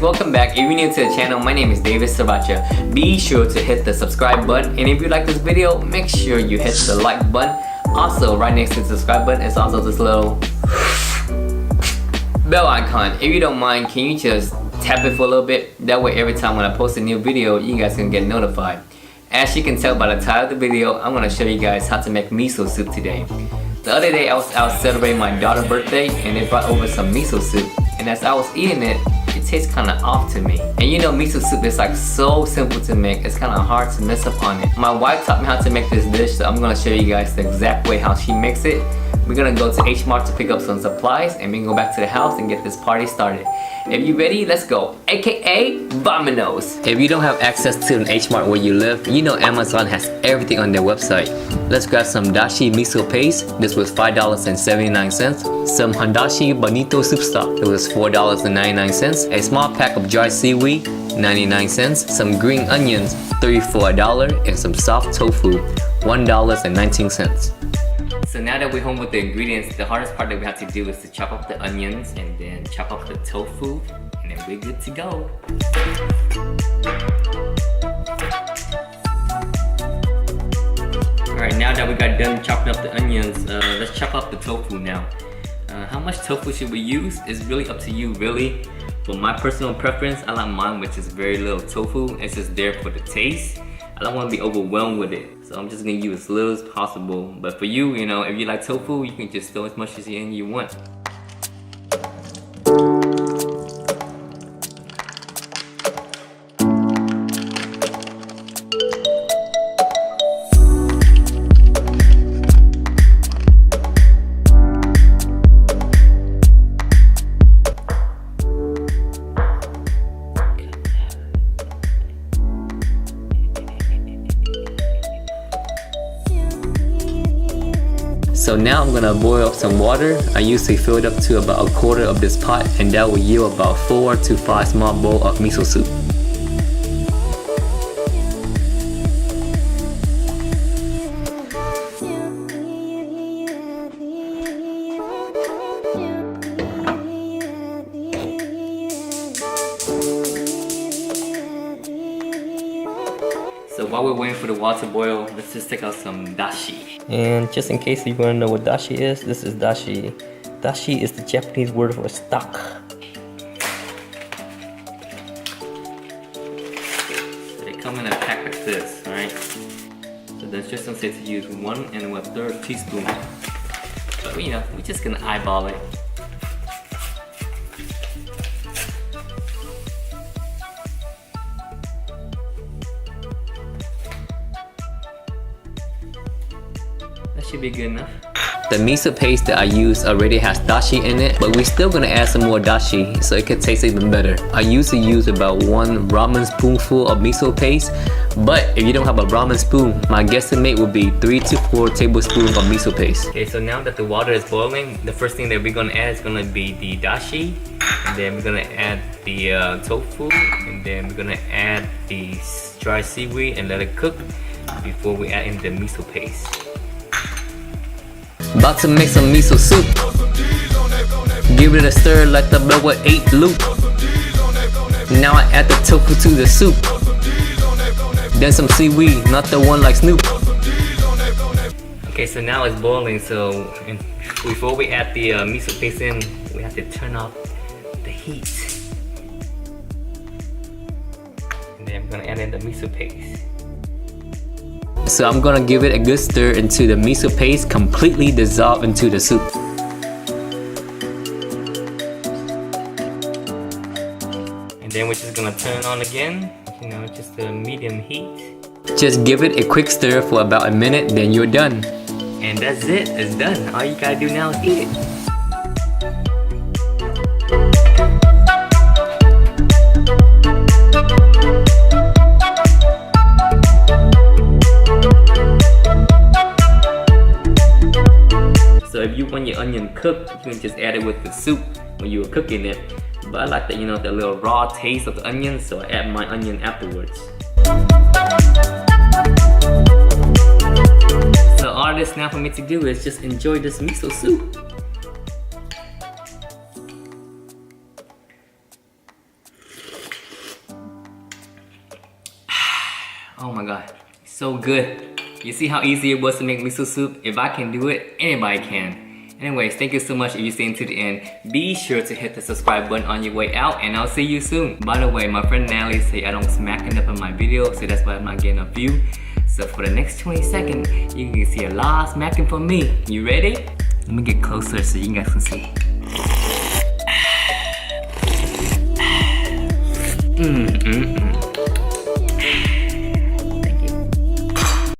guys, welcome back. If you're new to the channel, my name is David Sriracha. Be sure to hit the subscribe button, and if you like this video, make sure you hit the like button. Also, right next to the subscribe button is also this little bell icon. If you don't mind, can you just tap it for a little bit? That way every time when I post a new video, you guys can get notified. As you can tell by the title of the video, I'm going to show you guys how to make miso soup today. The other day I was out celebrating my daughter's birthday and they brought over some miso soup, and as I was eating it, it tastes kind of off to me. And you know, miso soup is like so simple to make, it's kind of hard to mess up on it. My wife taught me how to make this dish, so I'm going to show you guys the exact way how she makes it. We're going to go to H Mart to pick up some supplies, and we can go back to the house and get this party started. If you ready, let's go, aka Vamonos! If you don't have access to an H Mart where you live, you know Amazon has everything on their website. Let's grab some dashi miso paste. This was $5.79. Some handashi bonito soup stock. It was $4.99. A small pack of dried seaweed, 99 cents. Some green onions, 3 for $1, and some soft tofu, $1.19. So now that we're home with the ingredients, the hardest part that we have to do is to chop up the onions and then chop up the tofu, and then we're good to go. Alright, now that we got done chopping up the onions, let's chop up the tofu now. How much tofu should we use is really up to you, really. For my personal preference, I like mine which is very little tofu. It's just there for the taste. I don't want to be overwhelmed with it, so I'm just gonna use as little as possible. But for you, you know, if you like tofu, you can just throw as much as you want. So now I'm gonna boil up some water. I usually fill it up to about 1/4 of this pot, and that will yield about 4 to 5 small bowls of miso soup. So while we're waiting for the water to boil, let's just take out some dashi. And just in case you want to know what dashi is, this is dashi. Dashi is the Japanese word for stock. So they come in a pack like this, alright? So the instructions say to use 1 1/3 teaspoon. But you know, we're just gonna eyeball it. That should be good enough. The miso paste that I use already has dashi in it, but we're still gonna add some more dashi so it can taste even better. I usually use about 1 ramen spoonful of miso paste, but if you don't have a ramen spoon, my guesstimate would be 3 to 4 tablespoons of miso paste. Okay, so now that the water is boiling, the first thing that we're gonna add is gonna be the dashi, and then we're gonna add the tofu, and then we're gonna add the dry seaweed and let it cook before we add in the miso paste. About to make some miso soup. Give it a stir like the bell with 8 loop. Now I add the tofu to the soup. Then some seaweed, not the one like Snoop. Okay, so now it's boiling, so before we add the miso paste in, we have to turn off the heat. And then I'm gonna add in the miso paste. So I'm gonna give it a good stir until the miso paste completely dissolve into the soup. And then we're just gonna turn it on again, you know, just a medium heat. Just give it a quick stir for about a minute, then you're done. And that's it, it's done. All you gotta do now is eat it. So if you want your onion cooked, you can just add it with the soup when you were cooking it. But I like that, you know, the little raw taste of the onion, so I add my onion afterwards. So all this now for me to do is just enjoy this miso soup. Oh my god, so good. You see how easy it was to make miso soup? If I can do it, anybody can. Anyways, thank you so much if you stayed to the end. Be sure to hit the subscribe button on your way out, and I'll see you soon. By the way, my friend Natalie say I don't smack enough in my video, so that's why I'm not getting a view. So for the next 20 seconds, you can see a lot of smacking from me. You ready? Let me get closer so you guys can see. Mm-mm-mm.